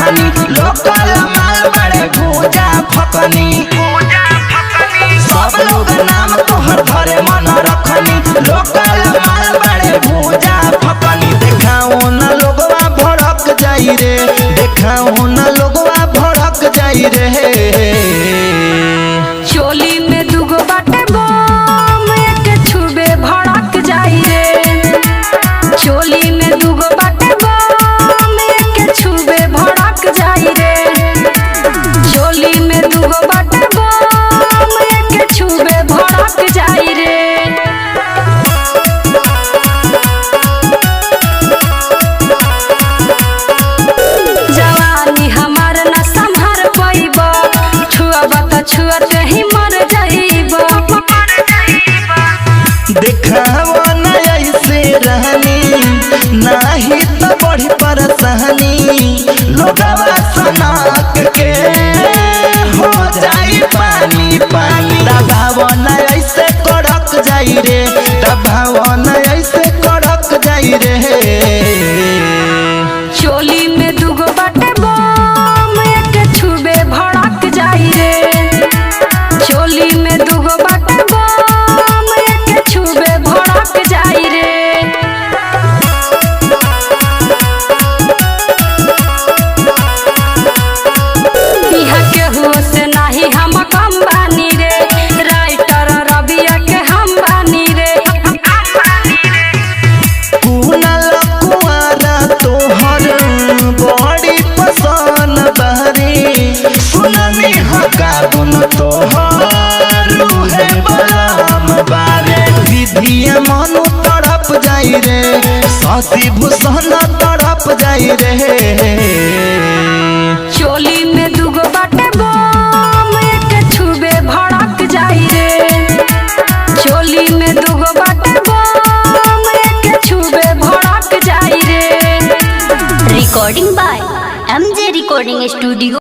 रहनी लोकल माल बड़े भूजा फकनी सब लोग नाम तोहर धरे मन रखनी लोकल माल बड़े भूजा फकनी देखाओ न लोगवा भड़क जाई रे देखाओ न लोगवा भड़क जाई रे चोली में दुगो बाटे बम एक छुबे भड़क जाई रे चोली में दुगो बाटे बम एक छुबे भड़क जाई रे चोली में दुगो बाटे बम एक छुबे भड़क जाई रे जवानी हमार न संभार पाइबा छुआबा त छुअते ही मर जाइबा देखाओ न ऐसे रहनी नाही तो बड़ी परेशानी लोगवा सनक के हो जाई पानी पानी दबाओ न ऐसे कड़क जाई रे दबाओ न ऐसे कड़क जाई रे चोली में दुगो बाटे बम एक छुबे भड़क जाई रे चोली में दुगो बाटे बम एक छुबे भड़क जाई रे इहा केहू से नाही हम कम बानी रे राइटर रबिया के हम बानी रे कुनल कुआरा तोहर बड़ी पसंद बहरी सुननी हका गुन तोहर रूहे बलम बारे विधिया मनु तड़प जाई रे शशि भूषण तड़प जाई रे चोली में दुगो बाटे बम एक छुबे भड़क जाई रे चोली में दुगो बाटे बम एक छुबे भड़क जाई रे recording by MJ recording studio.